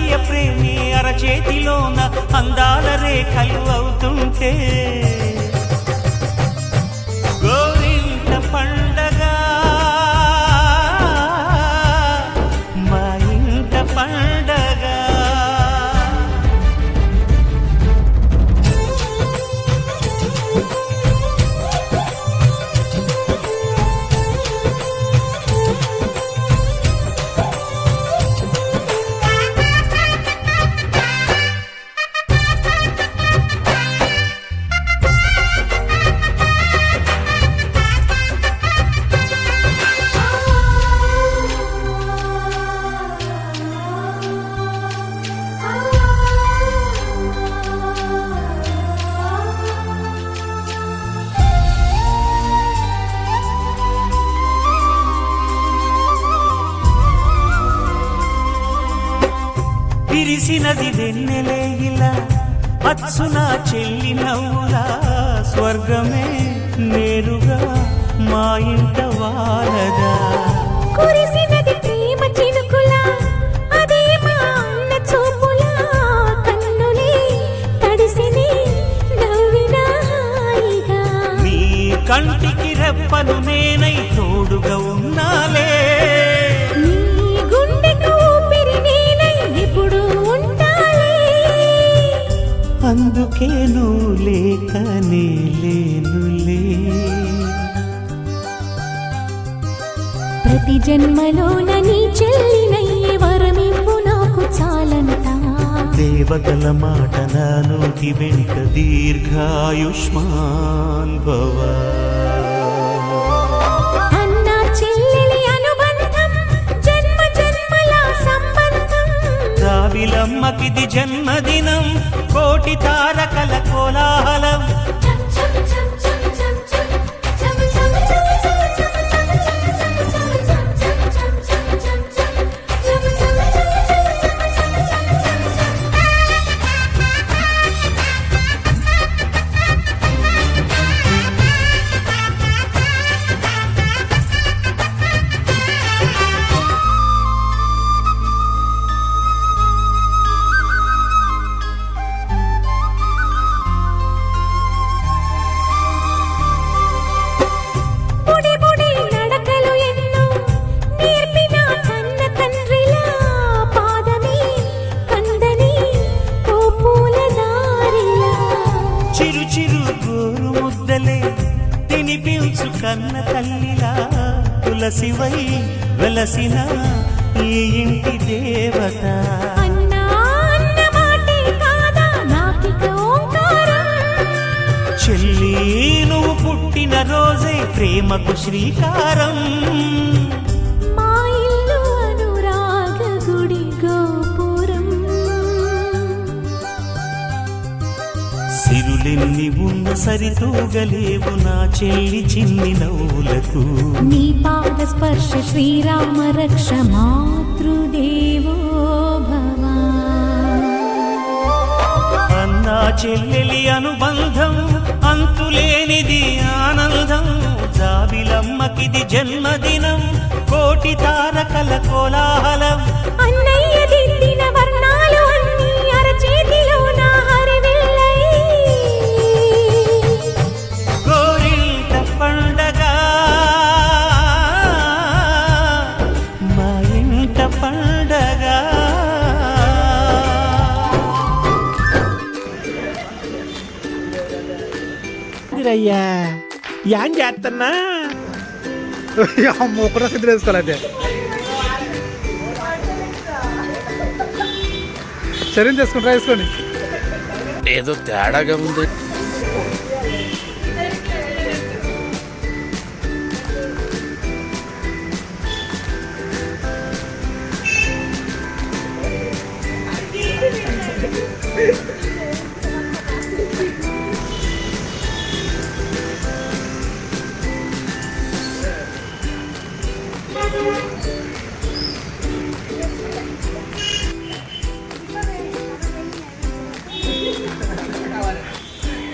అన్నయ్య ప్రేమి అరచేతిలోన అందాల రేఖలు అవుతుంటే గోరింట పండగ మా ఇంట పండగ. విరిసినది వెన్నెలే ఇలా అచ్చున చెల్లి నవ్వులా స్వర్గమే నేరుగా మా ఇంట వాలదా. కురిసినది ప్రేమ చినుకులా అదే మా అన్న చూపులా కన్నులే తడిసిని నవ్వినా హాయిగా. నీ కంటికి రెప్పను నేనై తోడుగా ఉన్నాలే. అందుకే నువ్వు లేకనే లేనులే. ప్రతి జన్మలోన నీ చెల్లినయ్యే వరమివ్వు నాకు చాలంట. దేవతల మాట నా నోటి వెంట దీర్ఘాయుష్మాన్ భవ. అన్న చెల్లెలి అనుబంధం జన్మ జన్మల సంబంధం. రావిలమ్మకిది జన్మదినం కోటి తారకల కోలాహలం. చిరు చిరు గోరు ముద్దలే తినిపించు కన్న తల్లిలా తులసివై వెలసిన ఈ ఇంటి దేవత. చెల్లి నువ్వు పుట్టిన రోజే ప్రేమకు శ్రీకారం. సిరులెన్ని ఉన్న సరితూగలేవు నా చెల్లి చిన్ని నవ్వులకు. నీ పాద స్పర్శ శ్రీరామ రక్ష మాతృదేవో భవ. అన్నా చెల్లెలి అనుబంధం అంతులేనిది ఆనందం. జాబిలమ్మకిది జన్మదినం కోటి తారకల కోలాహలం. అన్నయ్య దిద్దిన వర్ణాలు అన్నీ అరచేతిలో నా హరివిల్లై. గోరింట పండగ మా ఇంట పండగ. అయ్యా ఏం చేస్తున్నా ఒకటో సిద్ధం వేసుకోవాలంటే శరీరం చేసుకుంటారా వేసుకోండి. ఏదో తేడాగా ఉంది.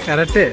కరెక్టే.